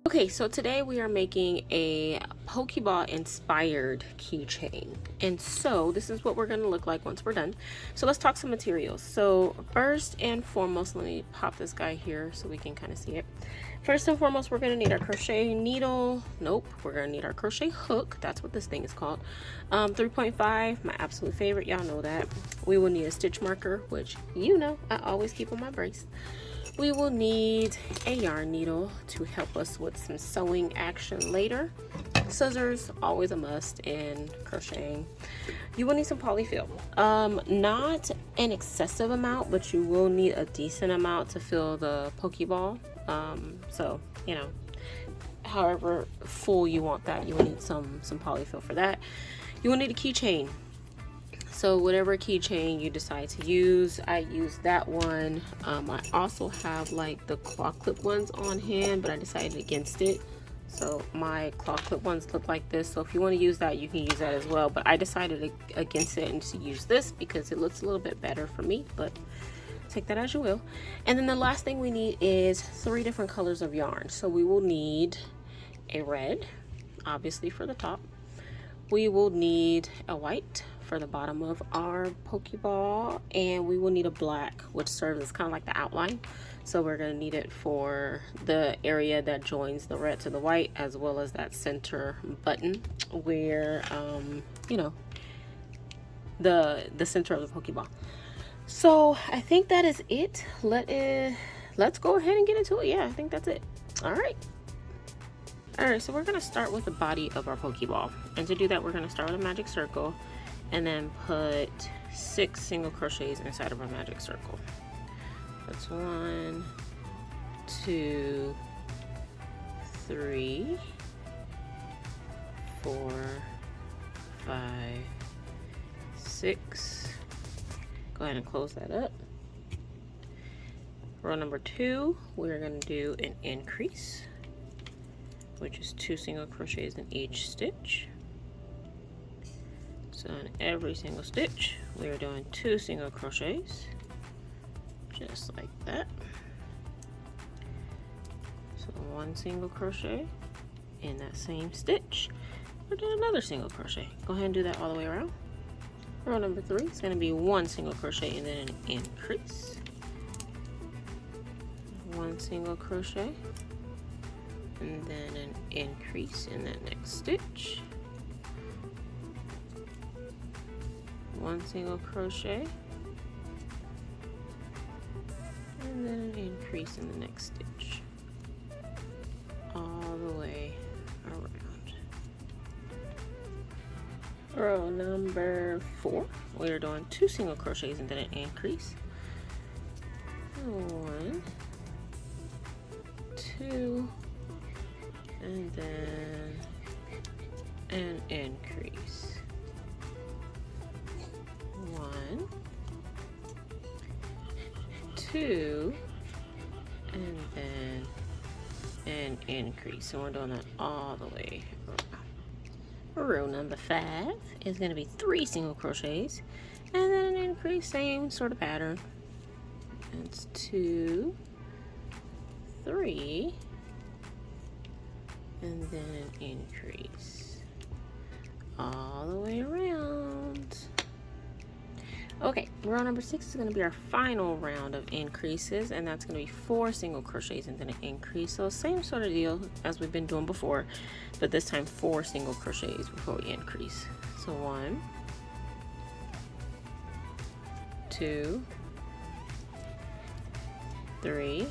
Okay, so today we are making a Pokeball inspired keychain. And so this is what we're going to look like once we're done. So let's talk some materials. So first and foremost, let me pop this guy here so we can kind of see it. First and foremost, we're going to need our crochet needle. Nope, we're going to need our crochet hook. That's what this thing is called. 3.5, my absolute favorite. Y'all know that. We will need a stitch marker, which you know I always keep on my brace. We will need a yarn needle to help us with some sewing action later. Scissors, always a must in crocheting. You will need some polyfill. Not an excessive amount, but you will need a decent amount to fill the Pokeball. So, you know, however full you want that, you will need some polyfill for that. You will need a keychain. So whatever keychain you decide to use, I use that one. I also have like the claw clip ones on hand, but I decided against it. So my claw clip ones look like this. So if you want to use that, you can use that as well. But I decided against it and to use this because it looks a little bit better for me, but take that as you will. And then the last thing we need is 3 different colors of yarn. So we will need a red, obviously for the top. We will need a white for the bottom of our Pokeball, and we will need a black, which serves as kind of like the outline. So we're going to need it for the area that joins the red to the white, as well as that center button where you know, the center of the Pokeball. So I think that is it. Let's go ahead and get into it. Yeah, I think that's it. All right, so we're going to start with the body of our Pokeball, and to do that we're going to start with a magic circle and then put 6 single crochets inside of our magic circle. That's 1, 2, 3, 4, 5, 6. Go ahead and close that up. Row number 2, we're going to do an increase, which is 2 single crochets in each stitch. So in every single stitch, we are doing 2 single crochets, just like that. So 1 single crochet in that same stitch. We're doing another single crochet. Go ahead and do that all the way around. Row number 3 is going to be 1 single crochet and then an increase. 1 single crochet and then an increase in that next stitch. 1 single crochet and then an increase in the next stitch all the way around. Row number 4, we're doing 2 single crochets and then an increase. 1, 2, and then an increase. 1, 2, and then an increase. And we're doing that all the way around. Row number 5 is going to be 3 single crochets and then an increase, same sort of pattern. It's 2, 3, and then an increase all the way around. Okay, row number 6 is going to be our final round of increases, and that's going to be 4 single crochets and then an increase. So same sort of deal as we've been doing before, but this time 4 single crochets before we increase. So 1, 2, 3,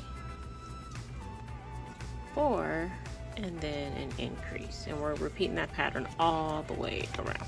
4, and then an increase, and we're repeating that pattern all the way around.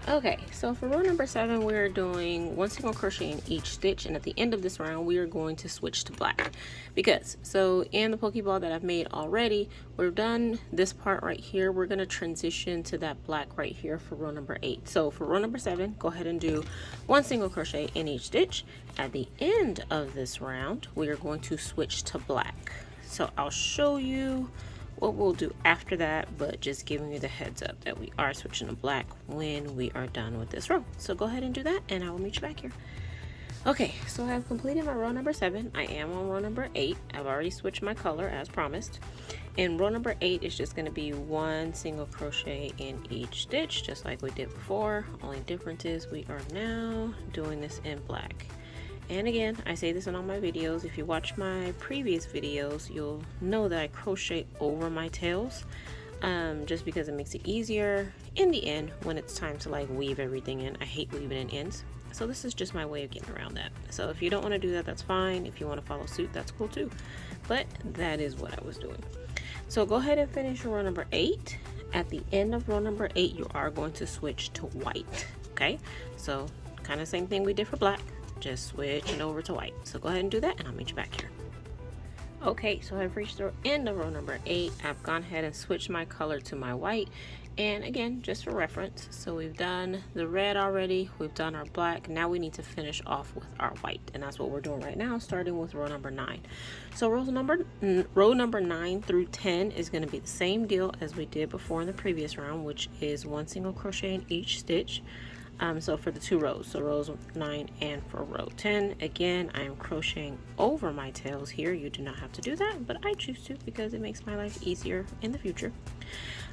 Okay, so for row number 7, we're doing 1 single crochet in each stitch, and at the end of this round we are going to switch to black, because so in the Pokeball that I've made already, we've done this part right here. We're going to transition to that black right here for row number 8. So for row number 7, go ahead and do 1 single crochet in each stitch. At the end of this round we are going to switch to black. So I'll show you what we'll do after that, but just giving you the heads up that we are switching to black when we are done with this row. So go ahead and do that, and I will meet you back here. Okay, so I have completed my row number 7. I am on row number 8. I've already switched my color as promised. And row number 8 is just going to be 1 single crochet in each stitch, just like we did before. Only difference is we are now doing this in black. And again, I say this in all my videos. If you watch my previous videos, you'll know that I crochet over my tails, just because it makes it easier in the end when it's time to like weave everything in. I hate weaving in ends. So this is just my way of getting around that. So if you don't want to do that, that's fine. If you want to follow suit, that's cool too. But that is what I was doing. So go ahead and finish row number 8. At the end of row number 8, you are going to switch to white. Okay, so kind of same thing we did for black, just switching over to white. So go ahead and do that, and I'll meet you back here. Okay, so I've reached the end of row number 8. I've gone ahead and switched my color to my white. And again, just for reference, so we've done the red already, we've done our black. Now we need to finish off with our white, and that's what we're doing right now, starting with row number 9. So row number 9 through 10 is going to be the same deal as we did before in the previous round, which is 1 single crochet in each stitch. So for the 2 rows, so rows 9 and for row 10, again, I am crocheting over my tails here. You do not have to do that, but I choose to because it makes my life easier in the future.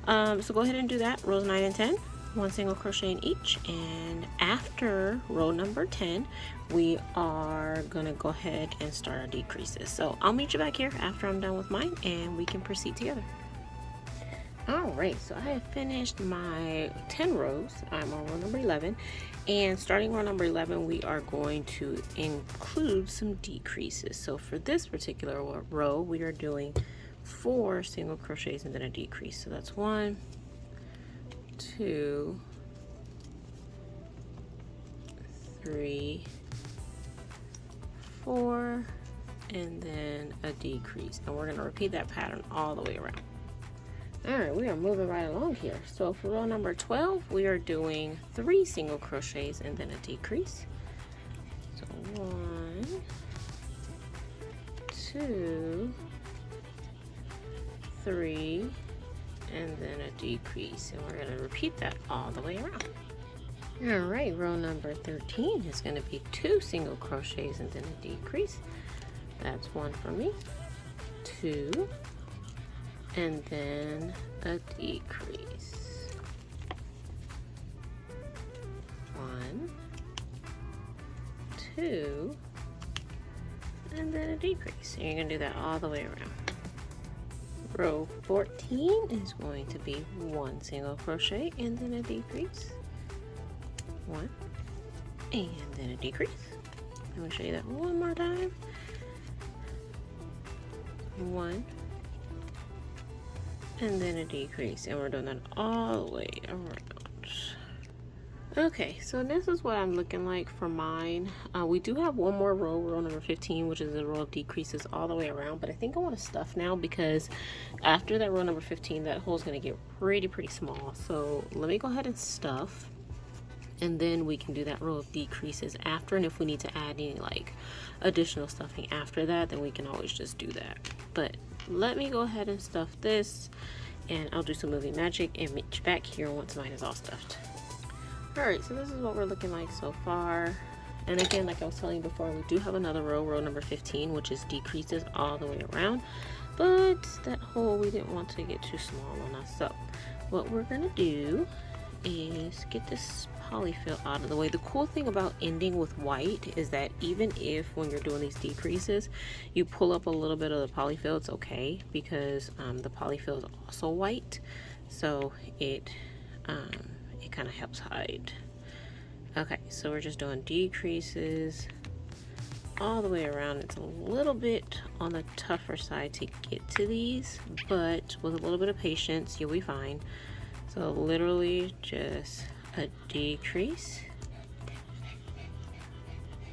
So go ahead and do that, rows 9 and 10, 1 single crochet in each. And after row number 10, we are gonna go ahead and start our decreases. So I'll meet you back here after I'm done with mine, and we can proceed together. Alright, so I have finished my 10 rows. I'm on row number 11, and starting row number 11, we are going to include some decreases. So for this particular row, we are doing 4 single crochets and then a decrease. So that's 1, 2, 3, 4, and then a decrease. And we're going to repeat that pattern all the way around. Alright, we are moving right along here. So for row number 12, we are doing 3 single crochets and then a decrease. So 1, 2, 3, and then a decrease. And we're going to repeat that all the way around. Alright, row number 13 is going to be 2 single crochets and then a decrease. That's 1 for me, 2, and then a decrease. 1, 2, and then a decrease. And you're going to do that all the way around. Row 14 is going to be 1 single crochet and then a decrease. 1, and then a decrease. I'm going to show you that one more time. 1, and then a decrease, and we're doing that all the way around. Okay, so this is what I'm looking like for mine. We do have one more row, row number 15, which is a row of decreases all the way around, but I think I want to stuff now because after that row number 15, that hole is going to get pretty small. So let me go ahead and stuff, and then we can do that row of decreases after. And if we need to add any like additional stuffing after that, then we can always just do that. But let me go ahead and stuff this, and I'll do some movie magic and meet you back here once mine is all stuffed. Alright, so this is what we're looking like so far. And again, like I was telling you before, we do have another row, row number 15, which is decreases all the way around. But that hole, we didn't want to get too small on us. So what we're going to do is get this polyfill out of the way. The cool thing about ending with white is that even if when you're doing these decreases you pull up a little bit of the polyfill, it's okay because the polyfill is also white, so it kind of helps hide. Okay, so we're just doing decreases all the way around. It's a little bit on the tougher side to get to these, but with a little bit of patience you'll be fine. So literally just a decrease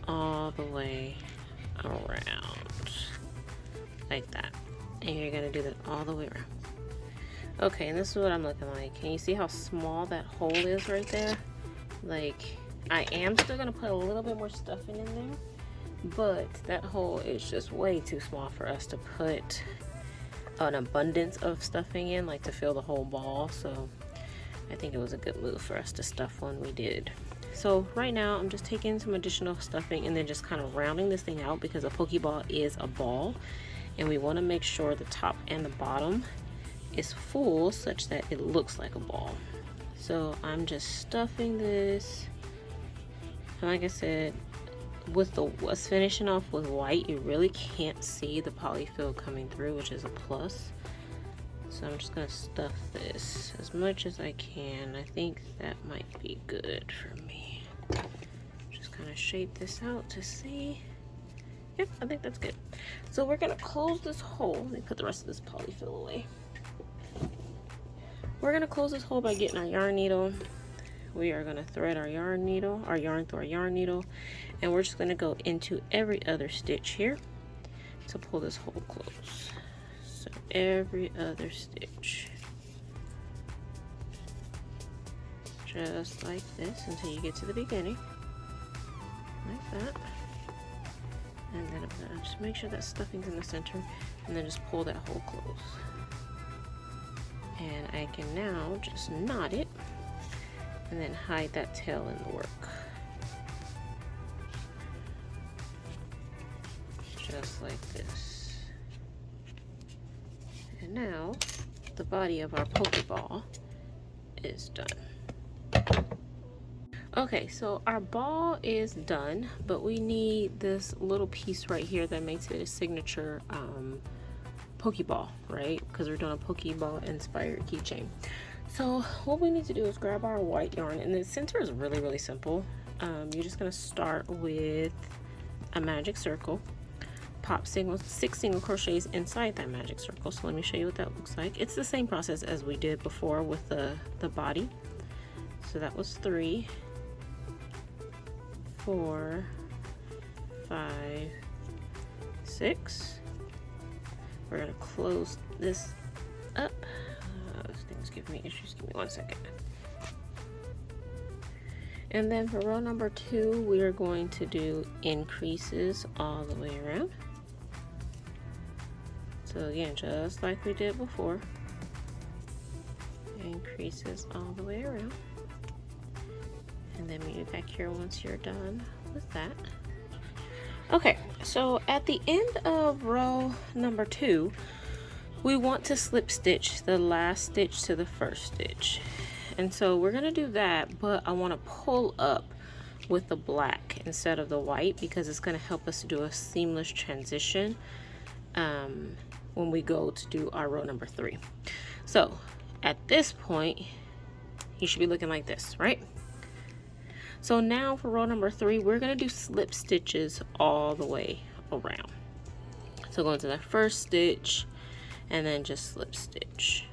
all the way around like that, and you're gonna do that all the way around. Okay, and this is what I'm looking like. Can you see how small that hole is right there? Like, I am still gonna put a little bit more stuffing in there, but that hole is just way too small for us to put an abundance of stuffing in, like to fill the whole ball. So I think it was a good move for us to stuff when we did. so right now I'm just taking some additional stuffing and then just kind of rounding this thing out because a Pokeball is a ball and we want to make sure the top and the bottom is full such that it looks like a ball. So I'm just stuffing this, and like I said, with us finishing off with white, you really can't see the polyfill coming through, which is a plus. So I'm just gonna stuff this as much as I can. I think that might be good for me. Just kind of shape this out to see. Yep, I think that's good. So we're gonna close this hole. Let me put the rest of this polyfill away. We're gonna close this hole by getting our yarn needle. We are gonna thread our yarn through our yarn needle, and we're just gonna go into every other stitch here to pull this hole close. So every other stitch, just like this until you get to the beginning, like that. And then I'm gonna just make sure that stuffing's in the center, and then just pull that hole close. And I can now just knot it and then hide that tail in the work. Just like this. And now the body of our Pokeball is done. Okay, so our ball is done, but we need this little piece right here that makes it a signature Pokeball, right? Because we're doing a Pokeball inspired keychain. So what we need to do is grab our white yarn, and the center is really, really simple. You're just gonna start with a magic circle, pop 6 single crochets inside that magic circle. So let me show you what that looks like. It's the same process as we did before with the body. So that was 3, 4, 5, 6. We're gonna close this up. This thing's giving me issues. Give me 1 second. And then for row number 2, we are going to do increases all the way around. So again, just like we did before, increases all the way around. And then meet me back here once you're done with that. Okay, so at the end of row number 2, we want to slip stitch the last stitch to the first stitch. And so we're gonna do that, but I wanna pull up with the black instead of the white because it's gonna help us to do a seamless transition when we go to do our row number 3. So at this point, you should be looking like this, right? So now for row number 3, we're gonna do slip stitches all the way around. So go into that first stitch and then just slip stitch.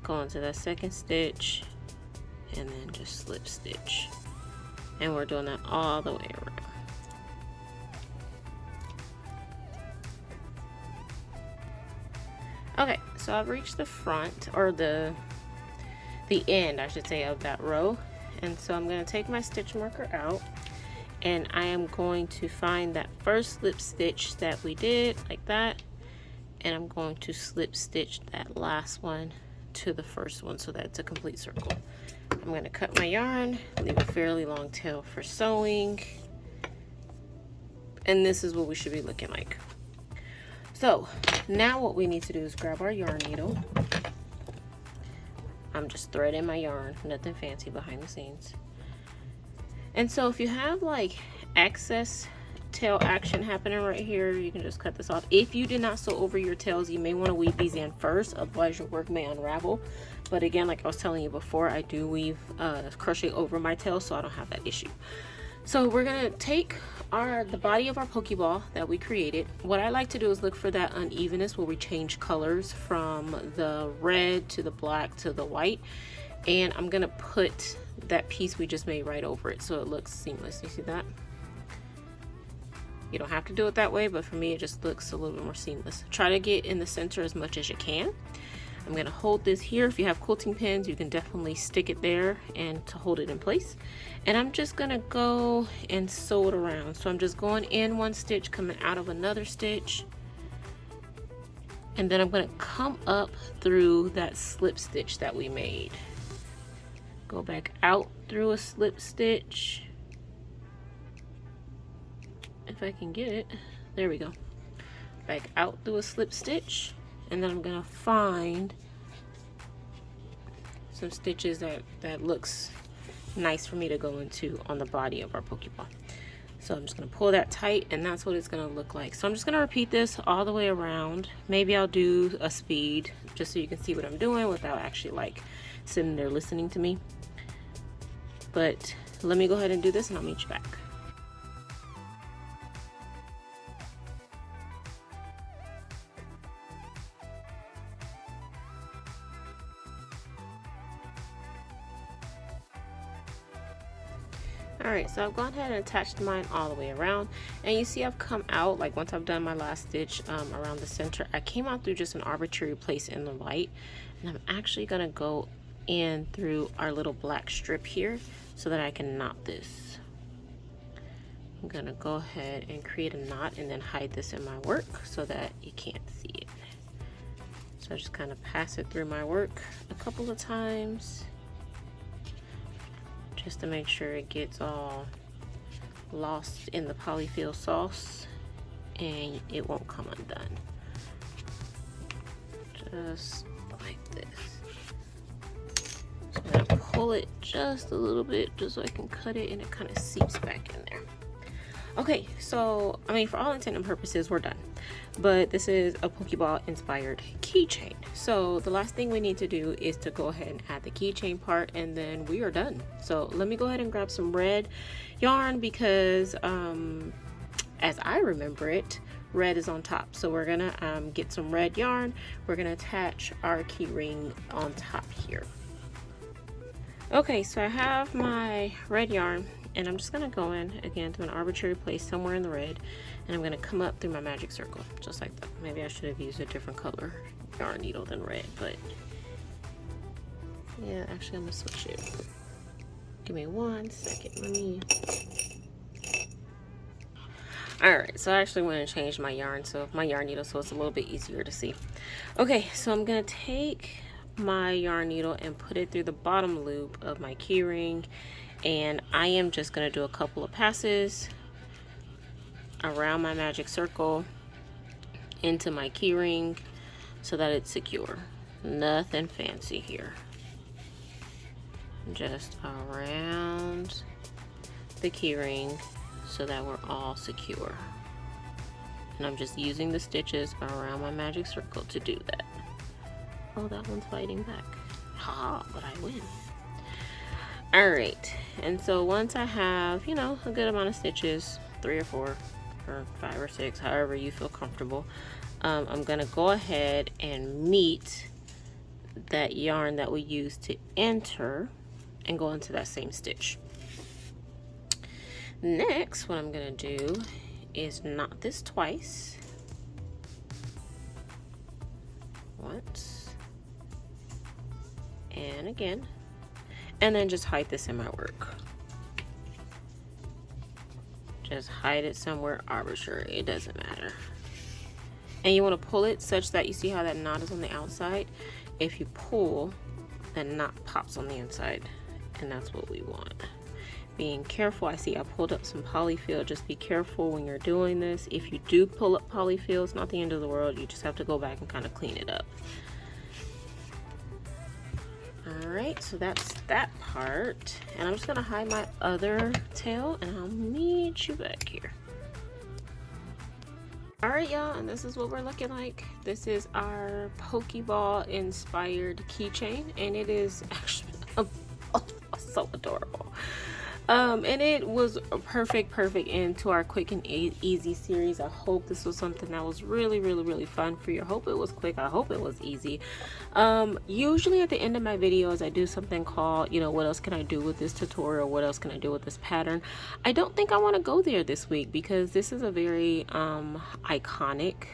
Go into that second stitch and then just slip stitch. And we're doing that all the way around. Okay, so I've reached the front, or the end, I should say, of that row. And so I'm going to take my stitch marker out, and I am going to find that first slip stitch that we did, like that, and I'm going to slip stitch that last one to the first one so that it's a complete circle. I'm going to cut my yarn, leave a fairly long tail for sewing, and this is what we should be looking like. So now what we need to do is grab our yarn needle. I'm just threading my yarn, nothing fancy behind the scenes. And so if you have like excess tail action happening right here, you can just cut this off. If you did not sew over your tails, you may want to weave these in first, otherwise your work may unravel. But again, like I was telling you before, I do weave crochet over my tail, so I don't have that issue. So we're gonna take the body of our Pokeball that we created. What I like to do is look for that unevenness where we change colors from the red to the black to the white, and I'm gonna put that piece we just made right over it so it looks seamless. You see that? You don't have to do it that way, but for me it just looks a little bit more seamless. Try to get in the center as much as you can. I'm gonna hold this here. If you have quilting pins, you can definitely stick it there and to hold it in place. And I'm just gonna go and sew it around. So I'm just going in one stitch, coming out of another stitch, and then I'm gonna come up through that slip stitch that we made. go back out through a slip stitch. If I can get it, there we go. Back out through a slip stitch, and then I'm gonna find some stitches that looks nice for me to go into on the body of our Pokeball. So I'm just gonna pull that tight, and that's what it's gonna look like. So I'm just gonna repeat this all the way around. Maybe I'll do a speed just so you can see what I'm doing without actually like sitting there listening to me. But let me go ahead and do this, and I'll meet you back. Alright, so I've gone ahead and attached mine all the way around, and you see I've come out, like once I've done my last stitch around the center, I came out through just an arbitrary place in the light, and I'm actually going to go in through our little black strip here so that I can knot this. I'm going to go ahead and create a knot and then hide this in my work so that you can't see it. So I just kind of pass it through my work a couple of times, just to make sure it gets all lost in the polyfill sauce and it won't come undone. Just like this. So I'm gonna pull it just a little bit just so I can cut it and it kind of seeps back in there. Okay, so I mean, for all intent and purposes, we're done. But this is a Pokeball inspired keychain. So the last thing we need to do is to go ahead and add the keychain part, and then we are done. So let me go ahead and grab some red yarn because as I remember it, red is on top. So we're gonna get some red yarn. We're gonna attach our key ring on top here. Okay, so I have my red yarn, and I'm just gonna go in again to an arbitrary place somewhere in the red, and I'm gonna come up through my magic circle just like that. Maybe I should have used a different color yarn needle than red, but yeah, actually I'm gonna switch it. Give me 1 second. Let me. All right, so I actually went and changed my yarn, so my yarn needle, so it's a little bit easier to see. Okay, so I'm gonna take my yarn needle and put it through the bottom loop of my key ring, and I am just going to do a couple of passes around my magic circle into my key ring so that it's secure. Nothing fancy here, just around the key ring so that we're all secure. And I'm just using the stitches around my magic circle to do that. Oh, that one's fighting back. Ha, but I win. All right, and so once I have, you know, a good amount of stitches, 3 or 4 or 5 or 6, however you feel comfortable, I'm gonna go ahead and meet that yarn that we used to enter and go into that same stitch. Next, what I'm gonna do is knot this twice. Once. And again, and then just hide this in my work. Just hide it somewhere arbitrary, it doesn't matter. And you want to pull it such that you see how that knot is on the outside. If you pull, that knot pops on the inside, and that's what we want. Being careful, I see I pulled up some polyfill. Just be careful when you're doing this. If you do pull up polyfill, it's not the end of the world. You just have to go back and kind of clean it up. Alright, so that's that part, and I'm just gonna hide my other tail and I'll meet you back here. Alright y'all, and this is what we're looking like. This is our Pokeball inspired keychain, and it is actually so adorable. And it was a perfect end to our quick and easy series. I hope this was something that was really fun for you. I hope it was quick. I hope it was easy. Usually at the end of my videos, I do something called, you know, what else can I do with this tutorial? What else can I do with this pattern? I don't think I want to go there this week because this is a very iconic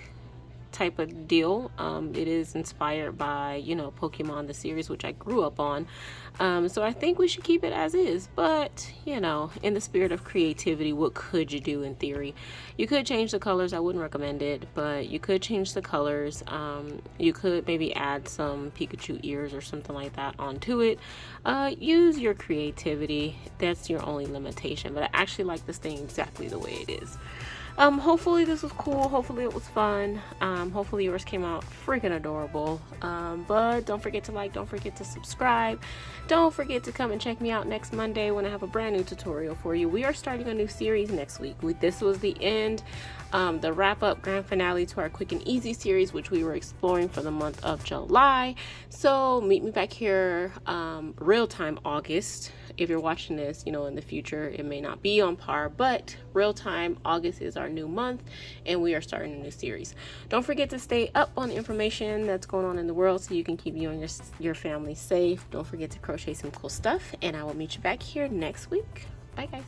type of deal. It is inspired by, you know, Pokemon the series, which I grew up on. So I think we should keep it as is, but you know, in the spirit of creativity, what could you do in theory? You could change the colors. I wouldn't recommend it, but you could change the colors. You could maybe add some Pikachu ears or something like that onto it. Use your creativity. That's your only limitation, but I actually like this thing exactly the way it is. Hopefully this was cool. Hopefully it was fun. Hopefully yours came out freaking adorable. But don't forget to like, don't forget to subscribe. Don't forget to come and check me out next Monday when I have a brand new tutorial for you. We are starting a new series next week. This was the end, the wrap up grand finale to our quick and easy series, which we were exploring for the month of July. So meet me back here, real time August. If you're watching this, you know, in the future, it may not be on par, but real time August is our new month and we are starting a new series. Don't forget to stay up on the information that's going on in the world so you can keep you and your family safe. Don't forget to crochet some cool stuff, and I will meet you back here next week. Bye guys.